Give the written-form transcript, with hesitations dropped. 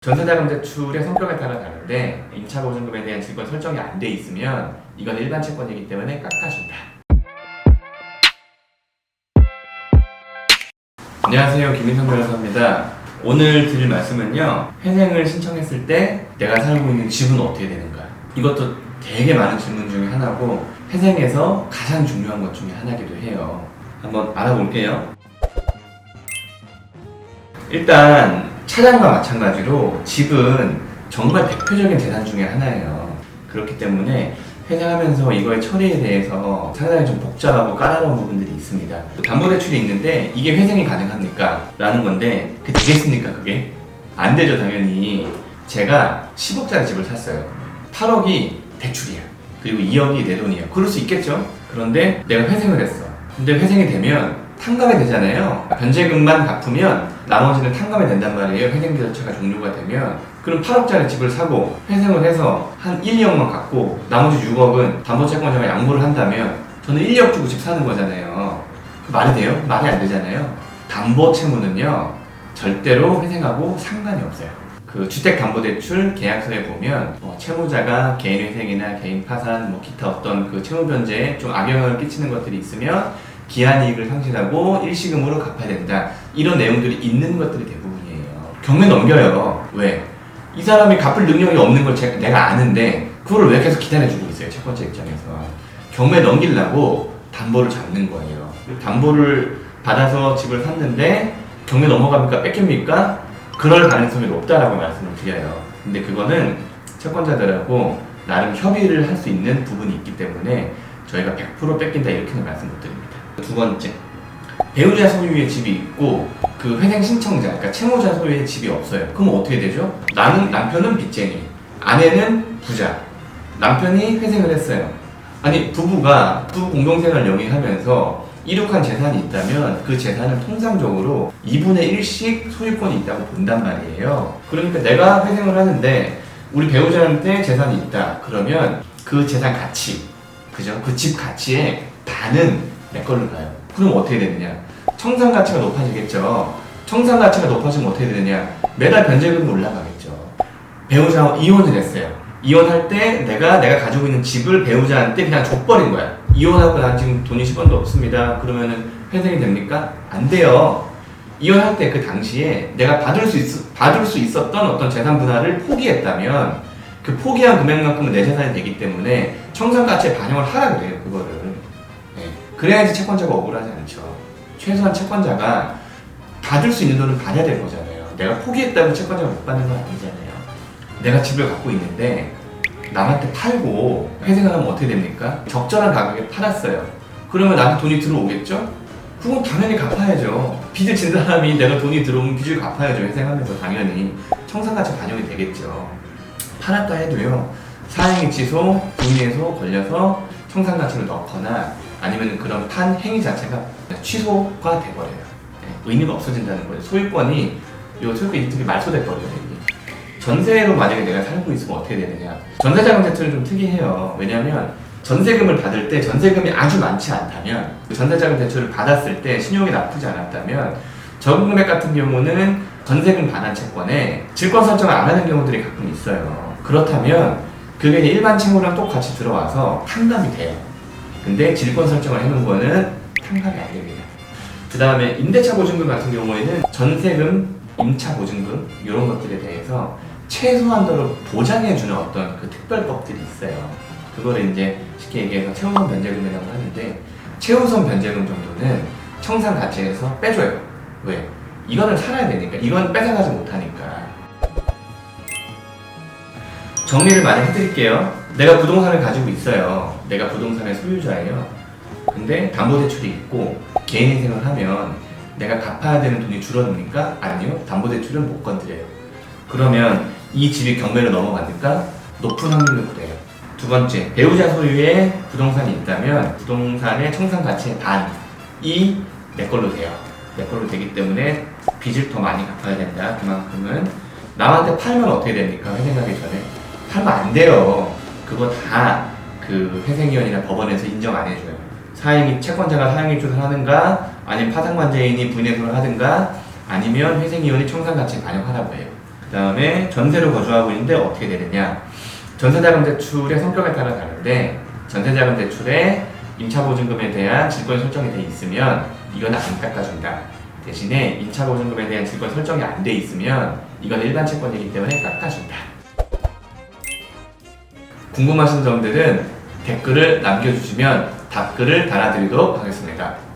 전세자금 대출의 성격에 따라 다른데 임차 보증금에 대한 질권 설정이 안 돼 있으면 이건 일반 채권이기 때문에 깎아준다. 안녕하세요, 김민성 변호사입니다. 오늘 드릴 말씀은요, 회생을 신청했을 때 내가 살고 있는 집은 어떻게 되는가, 이것도 되게 많은 질문 중에 하나고 회생에서 가장 중요한 것 중에 하나기도 해요. 한번 알아볼게요. 일단 차량과 마찬가지로 집은 정말 대표적인 재산 중에 하나예요. 그렇기 때문에 회생하면서 이거의 처리에 대해서 상당히 좀 복잡하고 까다로운 부분들이 있습니다. 담보대출이 있는데 이게 회생이 가능합니까? 라는 건데 그게 되겠습니까? 그게? 안 되죠, 당연히. 제가 10억짜리 집을 샀어요. 8억이 대출이야. 그리고 2억이 내 돈이야. 그럴 수 있겠죠? 그런데 내가 회생을 했어. 근데 회생이 되면 탕감이 되잖아요. 변제금만 갚으면 나머지는 탕감이 된단 말이에요. 회생 절차가 종료가 되면. 그럼 8억짜리 집을 사고 회생을 해서 한 1, 2억만 갚고 나머지 6억은 담보채권자가 양보를 한다면 저는 1, 2억 주고 집 사는 거잖아요. 말이 돼요? 말이 안 되잖아요. 담보채무는요, 절대로 회생하고 상관이 없어요. 그 주택담보대출 계약서에 보면 채무자가 개인회생이나 개인 파산, 기타 어떤 그 채무 변제에 좀 악영향을 끼치는 것들이 있으면 기한이익을 상실하고 일시금으로 갚아야 된다, 이런 내용들이 있는 것들이 대부분이에요. 경매 넘겨요. 왜? 이 사람이 갚을 능력이 없는 걸 내가 아는데 그걸 왜 계속 기다려주고 있어요, 채권자 입장에서. 경매 넘기려고 담보를 잡는 거예요. 담보를 받아서 집을 샀는데 경매 넘어갑니까? 뺏깁니까? 그럴 가능성이 높다라고 말씀을 드려요. 근데 그거는 채권자들하고 나름 협의를 할 수 있는 부분이 있기 때문에 저희가 100% 뺏긴다 이렇게는 말씀 못 드립니다. 두 번째, 배우자 소유의 집이 있고 그 회생 신청자, 그러니까 채무자 소유의 집이 없어요. 그럼 어떻게 되죠? 남편은 빚쟁이, 아내는 부자. 남편이 회생을 했어요. 아니, 부부가 부부 공동생활 영위하면서 이룩한 재산이 있다면 그 재산은 통상적으로 2분의 1씩 소유권이 있다고 본단 말이에요. 그러니까 내가 회생을 하는데 우리 배우자한테 재산이 있다. 그러면 그 재산 가치, 그죠? 그 집 가치의 반은 내 걸로 가요. 그럼 어떻게 되느냐? 청산 가치가 높아지겠죠. 청산 가치가 높아지면 어떻게 되느냐? 매달 변제금이 올라가겠죠. 배우자와 이혼을 했어요. 이혼할 때 내가 가지고 있는 집을 배우자한테 그냥 줘버린 거야. 이혼하고 난 지금 돈이 10원도 없습니다. 그러면은 회생이 됩니까? 안 돼요. 이혼할 때 그 당시에 내가 받을 수 있었던 어떤 재산 분할을 포기했다면 그 포기한 금액만큼은 내 재산이 되기 때문에 청산 가치에 반영을 하라 그래요, 그거를. 네. 그래야지 채권자가 억울하지 않죠. 최소한 채권자가 받을 수 있는 돈을 받아야 될 거잖아요. 내가 포기했다고 채권자가 못 받는 건 아니잖아요. 내가 집을 갖고 있는데 남한테 팔고 회생을 하면 어떻게 됩니까? 적절한 가격에 팔았어요. 그러면 나한테 돈이 들어오겠죠? 그건 당연히 갚아야죠. 빚을 진 사람이 내가 돈이 들어오면 빚을 갚아야죠. 회생하면서 당연히 청산가치 반영이 되겠죠. 팔았다 해도요, 사행위 취소, 분리해소 걸려서 청산가치를 넣거나 아니면 그런 판 행위 자체가 취소가 돼버려요. 네, 의미가 없어진다는 거예요. 소유권이 이득이 말소돼버려요. 전세로 만약에 내가 살고 있으면 어떻게 되느냐? 전세자금 대출은 좀 특이해요. 왜냐하면 전세금을 받을 때 전세금이 아주 많지 않다면, 전세자금 대출을 받았을 때 신용이 나쁘지 않았다면 적은 금액 같은 경우는 전세금 반환 채권에 질권 설정을 안 하는 경우들이 가끔 있어요. 그렇다면 그게 일반 채무랑 똑같이 들어와서 탕감이 돼요. 근데 질권 설정을 해놓은 거는 탕감이 안 됩니다. 그 다음에 임대차 보증금 같은 경우에는 전세금, 임차 보증금 이런 것들에 대해서 최소한도로 보장해주는 어떤 그 특별법들이 있어요. 그거를 이제 쉽게 얘기해서 최우선 변제금이라고 하는데, 최우선 변제금 정도는 청산 가치에서 빼줘요. 왜? 이거는 살아야 되니까. 이건 뺏어가지 못하니까. 정리를 많이 해드릴게요. 내가 부동산을 가지고 있어요. 내가 부동산의 소유자예요. 근데 담보대출이 있고 개인회생을 하면 내가 갚아야 되는 돈이 줄어듭니까? 아니요. 담보대출은 못 건드려요. 그러면 이 집이 경매로 넘어가니까 높은 확률로 그래요. 두 번째, 배우자 소유의 부동산이 있다면 부동산의 청산 가치의 반이 내 걸로 돼요. 내 걸로 되기 때문에 빚을 더 많이 갚아야 된다. 그만큼은. 남한테 팔면 어떻게 됩니까? 회생하기 전에. 팔면 안 돼요. 그거 다 그 회생위원이나 법원에서 인정 안 해줘요. 채권자가 사행위 조사를 하든가, 아니면 파상관제인이 분해소를 하든가, 아니면 회생위원이 청산가치에 반영하라고 해요. 그 다음에 전세로 거주하고 있는데 어떻게 되느냐. 전세자금 대출의 성격에 따라 다른데 전세자금 대출에 임차보증금에 대한 질권 설정이 돼 있으면 이거는 안 깎아준다. 대신에 임차보증금에 대한 질권 설정이 안 돼 있으면 이건 일반 채권이기 때문에 깎아준다. 궁금하신 점들은 댓글을 남겨주시면 답글을 달아드리도록 하겠습니다.